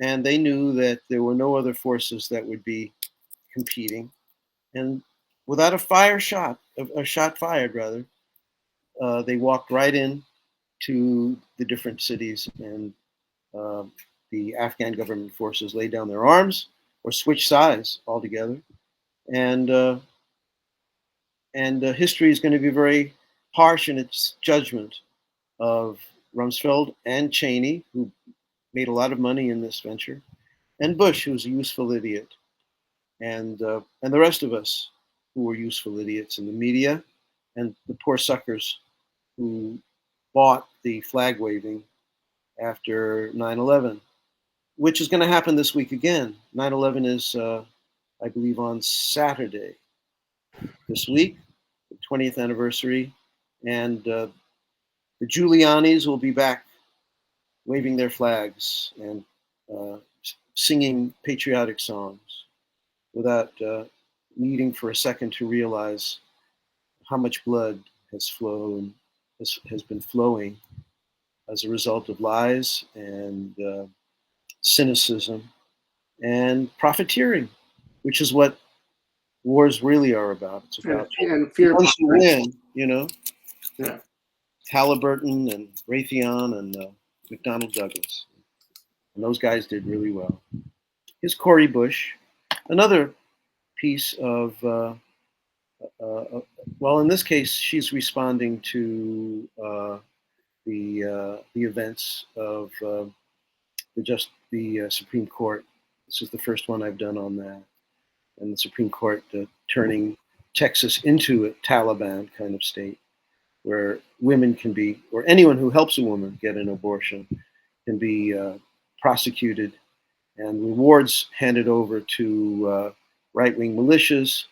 and they knew that there were no other forces that would be competing. And without a shot fired rather, they walked right in to the different cities, and uh, the Afghan government forces laid down their arms or switched sides altogether. And history is going to be very harsh in its judgment of Rumsfeld and Cheney, who made a lot of money in this venture, and Bush, who was a useful idiot, and the rest of us who were useful idiots in the media, and the poor suckers who bought the flag waving after 9/11, which is going to happen this week again. 9/11 is, I believe, on Saturday this week, the 20th anniversary, and the Giulianis will be back waving their flags and uh, singing patriotic songs without needing for a second to realize how much blood has been flowing as a result of lies and cynicism and profiteering, which is what wars really are about. It's about And fear. once you win, Yeah. Halliburton and Raytheon and McDonnell Douglas, and those guys did really well. Here's Cori Bush, another piece of well, in this case, she's responding to the events of the Supreme Court. This is the first one I've done on that, and the Supreme Court turning Texas into a Taliban kind of state, where women can be, or anyone who helps a woman get an abortion, can be prosecuted and rewards handed over to right-wing militias,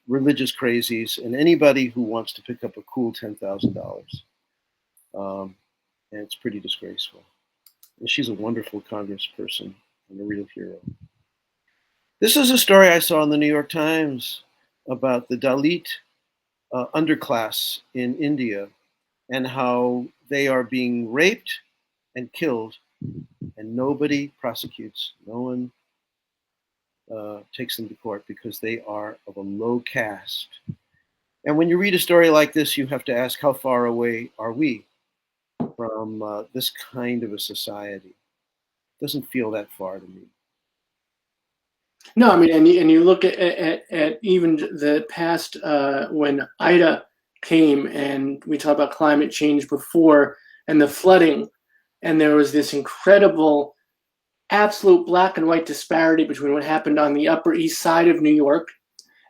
religious crazies, and anybody who wants to pick up a cool $10,000. And it's pretty disgraceful. And she's a wonderful congressperson and a real hero. This is a story I saw in the New York Times about the Dalit underclass in India and how they are being raped and killed, and nobody prosecutes. No one takes them to court because they are of a low caste. And when you read a story like this, you have to ask, how far away are we from this kind of a society? It doesn't feel that far to me. No, I mean, and you look at even the past when Ida came, and we talked about climate change before, and the flooding, and there was this incredible, absolute black and white disparity between what happened on the Upper East Side of New York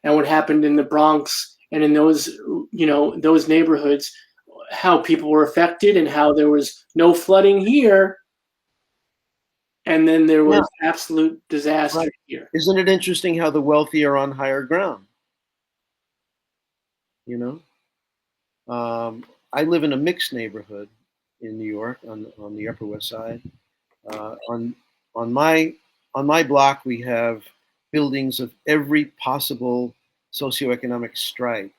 and what happened in the Bronx and in those, those neighborhoods, how people were affected and how there was no flooding here. And then there was absolute disaster here. Isn't it interesting how the wealthy are on higher ground? I live in a mixed neighborhood in New York on the Upper West Side. On my block, we have buildings of every possible socioeconomic stripe.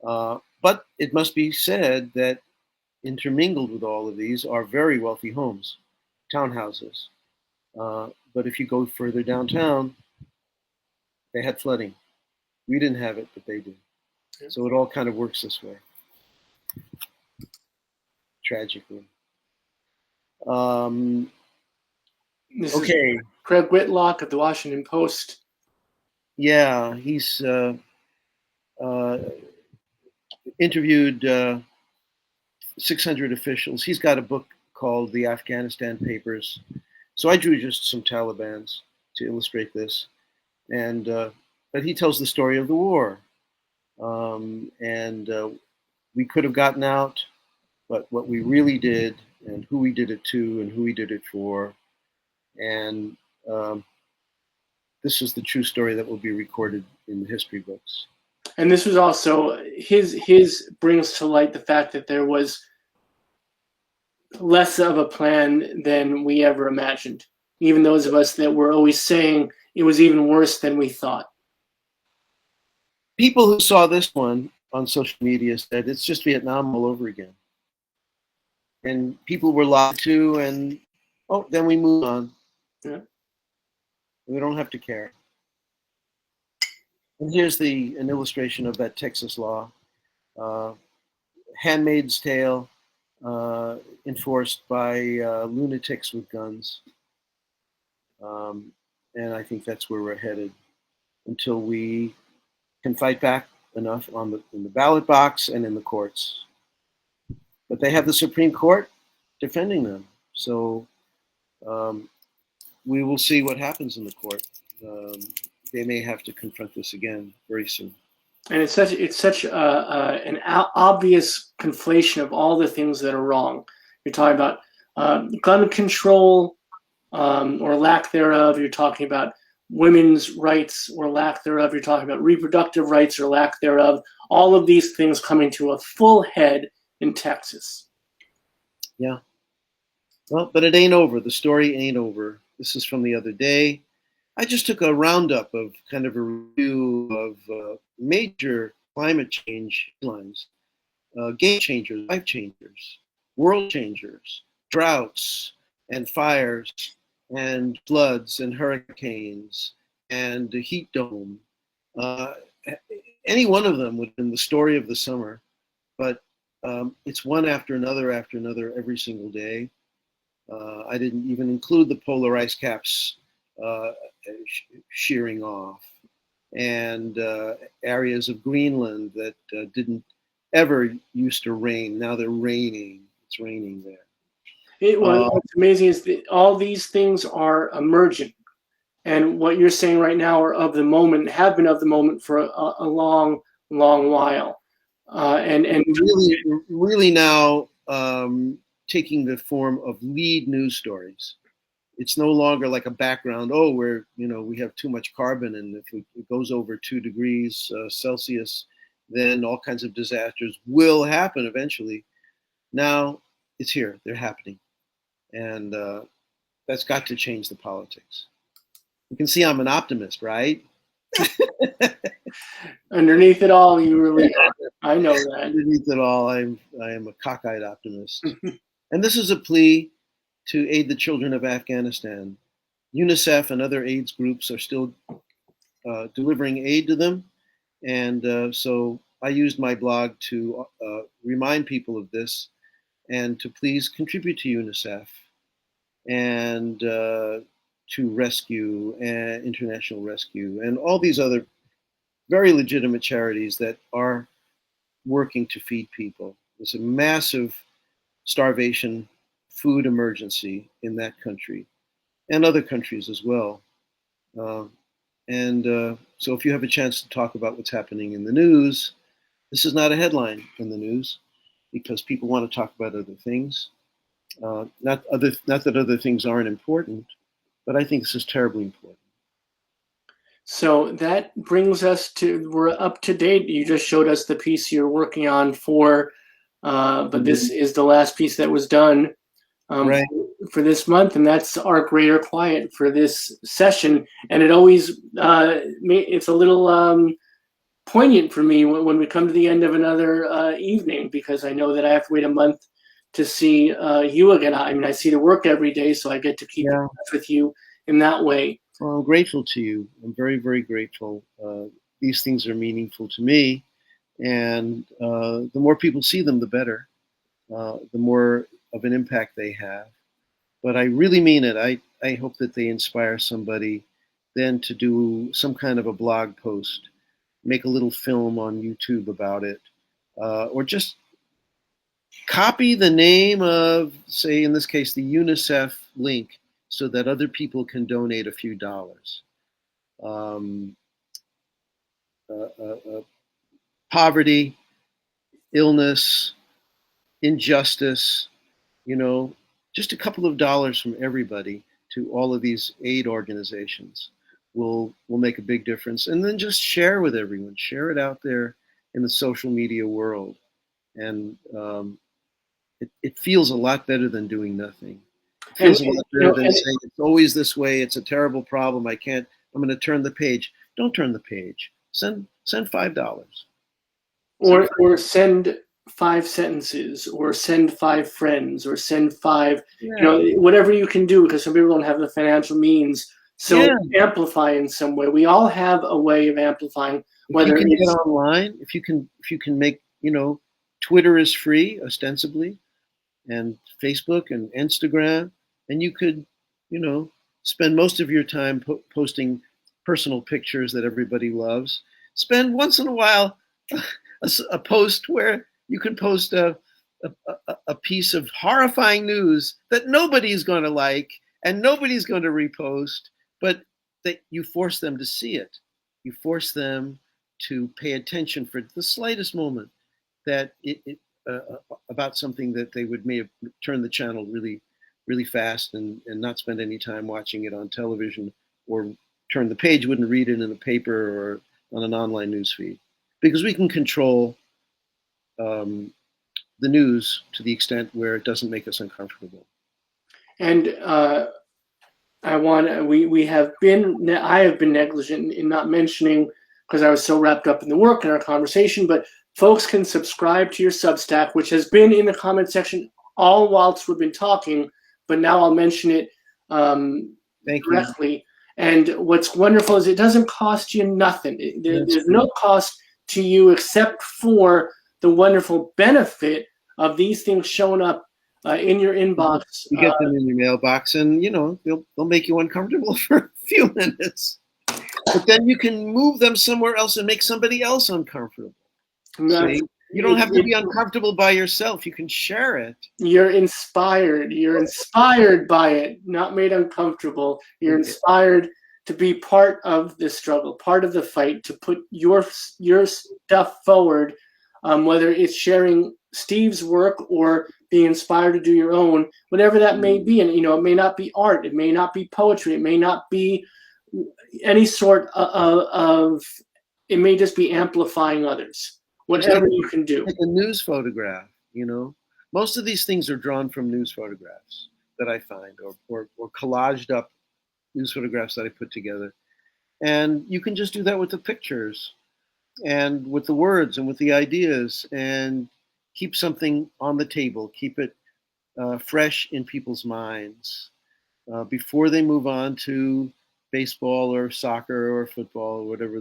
But it must be said that intermingled with all of these are very wealthy homes, townhouses. But if you go further downtown, they had flooding. We didn't have it, but they did. So it all kind of works this way, tragically. This Okay. is Craig Whitlock of the Washington Post. Yeah, he's interviewed 600 officials. He's got a book called The Afghanistan Papers. So I drew just some Talibans to illustrate this. But he tells the story of the war. We could have gotten out, but what we really did and who we did it to and who we did it for. And this is the true story that will be recorded in the history books. And this was also his brings to light the fact that there was less of a plan than we ever imagined. Even those of us that were always saying it was even worse than we thought. People who saw this one on social media said it's just Vietnam all over again. And people were lied to, and then we move on. Yeah. We don't have to care. And here's an illustration of that Texas law. Handmaid's Tale, enforced by lunatics with guns. And I think that's where we're headed until we can fight back enough in the ballot box and in the courts. But they have the Supreme Court defending them. So we will see what happens in the court. They may have to confront this again very soon. And it's such an obvious conflation of all the things that are wrong. You're talking about gun control or lack thereof. You're talking about women's rights or lack thereof. You're talking about reproductive rights or lack thereof. All of these things coming to a full head in Texas. Yeah. Well, but it ain't over. The story ain't over. This is from the other day. I just took a roundup of kind of a review of major climate change headlines, game changers, life changers, world changers, droughts and fires and floods and hurricanes and the heat dome. Any one of them would have been the story of the summer, but it's one after another every single day. I didn't even include the polar ice caps shearing off, and areas of Greenland that didn't ever used to rain. Now they're raining. It's raining there. What's amazing is that all these things are emergent, and what you're saying right now are of the moment, have been of the moment for a long, long while, and really now taking the form of lead news stories. it's no longer like a background. Oh, we have too much carbon, and if it goes over 2 degrees Celsius, then all kinds of disasters will happen eventually. Now it's here; they're happening, and that's got to change the politics. You can see I'm an optimist, right? Underneath it all, you really are. I know that. Underneath it all, I am a cockeyed optimist. And this is a plea to aid the children of Afghanistan. UNICEF and other AIDS groups are still delivering aid to them. And so I used my blog to remind people of this and to please contribute to UNICEF and to rescue and international rescue and all these other very legitimate charities that are working to feed people. There's a massive starvation food emergency in that country and other countries as well. So if you have a chance to talk about what's happening in the news, this is not a headline in the news because people want to talk about other things. Not that other things aren't important, but I think this is terribly important. So that brings us to, we're up to date. You just showed us the piece you're working on but this is the last piece that was done Right. for this month, and that's Our Greater Quiet for this session. And it always, it's a little poignant for me when we come to the end of another evening, because I know that I have to wait a month to see you again. I mean, I see the work every day, so I get to keep in touch with you in that way. Well, I'm grateful to you. I'm very, very grateful. These things are meaningful to me, and the more people see them, the better. The more of an impact they have. But I really mean it. I hope that they inspire somebody then to do some kind of a blog post, make a little film on YouTube about it, or just copy the name of, say, in this case, the UNICEF link, so that other people can donate a few dollars. Poverty, illness, injustice, just a couple of dollars from everybody to all of these aid organizations will make a big difference. And then just share with everyone, share it out there in the social media world. And it feels a lot better than doing nothing. It feels a lot better than saying it's always this way, it's a terrible problem, I'm going to turn the page. Don't turn the page. Send $5. Or send 5 sentences, or send 5 friends, or send 5, whatever you can do, because some people don't have the financial means. So amplify in some way. We all have a way of amplifying. Whether you can get online, if you can make, Twitter is free ostensibly, and Facebook and Instagram, and you could, spend most of your time posting personal pictures that everybody loves. Spend once in a while a post where you can post a piece of horrifying news that nobody's going to like and nobody's going to repost, but that you force them to see it. You force them to pay attention for the slightest moment that about something that they may have turned the channel really, really fast and not spend any time watching it on television, or turn the page, wouldn't read it in a paper or on an online news feed. Because we can control the news to the extent where it doesn't make us uncomfortable. And I have been negligent in not mentioning, because I was so wrapped up in the work and our conversation, but folks can subscribe to your Substack, which has been in the comment section all whilst we've been talking, but now I'll mention it directly. And what's wonderful is it doesn't cost you nothing. There's no cost to you except for the wonderful benefit of these things showing up in your inbox. You get them in your mailbox, and they'll make you uncomfortable for a few minutes, but then you can move them somewhere else and make somebody else uncomfortable. See? You don't have to be uncomfortable by yourself. You can share it. You're inspired. You're inspired by it, not made uncomfortable. You're inspired to be part of the struggle, part of the fight, to put your stuff forward, whether it's sharing Steve's work or be inspired to do your own, whatever that may be. And, it may not be art, it may not be poetry, it may not be any sort of it may just be amplifying others, whatever you can do. Like a news photograph, most of these things are drawn from news photographs that I find, or collaged up news photographs that I put together. And you can just do that with the pictures and with the words and with the ideas, and keep something on the table, keep it fresh in people's minds before they move on to baseball or soccer or football or whatever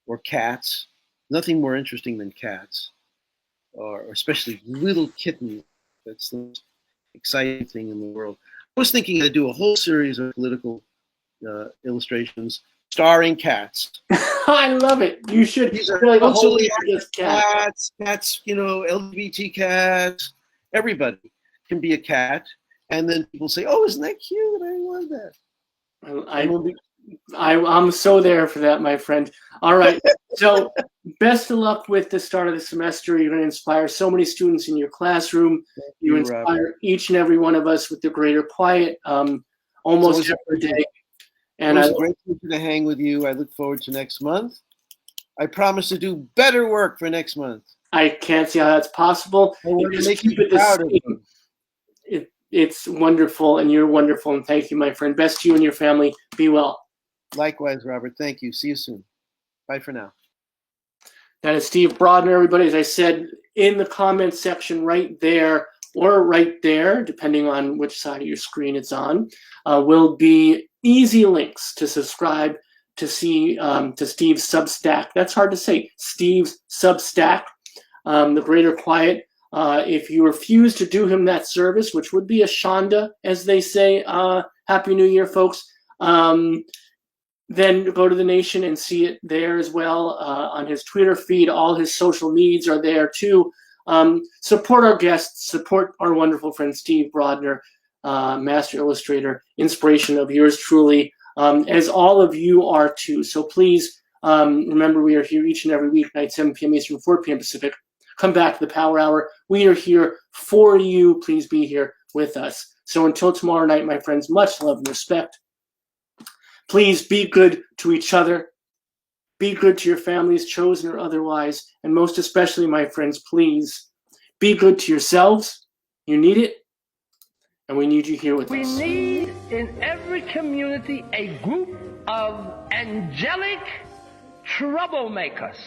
or cats. Nothing more interesting than cats, or especially little kittens. That's the most exciting thing in the world. I was thinking I'd do a whole series of political illustrations starring cats. I love it. You should. These are like totally cats, LGBT cats. Everybody can be a cat, and then people say, "Oh, isn't that cute? I love that." I'm so there for that, my friend. All right. So best of luck with the start of the semester. You're going to inspire so many students in your classroom. You inspire each and every one of us with the Greater Quiet almost every day. And it was great to hang with you. I look forward to next month. I promise to do better work for next month. I can't see how that's possible. It's wonderful, and you're wonderful, and thank you, my friend. Best to you and your family. Be well. Likewise, Robert. Thank you. See you soon. Bye for now. That is Steve Brodner, everybody. As I said, in the comments section right there, or right there, depending on which side of your screen it's on, will be easy links to subscribe to see to Steve's Substack. That's hard to say. Steve's Substack, The Greater Quiet. If you refuse to do him that service, which would be a shanda, as they say, Happy New Year, folks, then go to the Nation and see it there as well on his Twitter feed. All his social needs are there too. Support our guests, support our wonderful friend Steve Brodner, master illustrator, inspiration of yours truly, as all of you are too. So please remember, we are here each and every weeknight, 7 p.m. Eastern, 4 p.m. Pacific. Come back to the Power Hour. We are here for you. Please be here with us. So until tomorrow night, my friends, much love and respect. Please be good to each other. Be good to your families, chosen or otherwise. And most especially, my friends, please be good to yourselves. You need it. And we need you here with us. We need in every community a group of angelic troublemakers.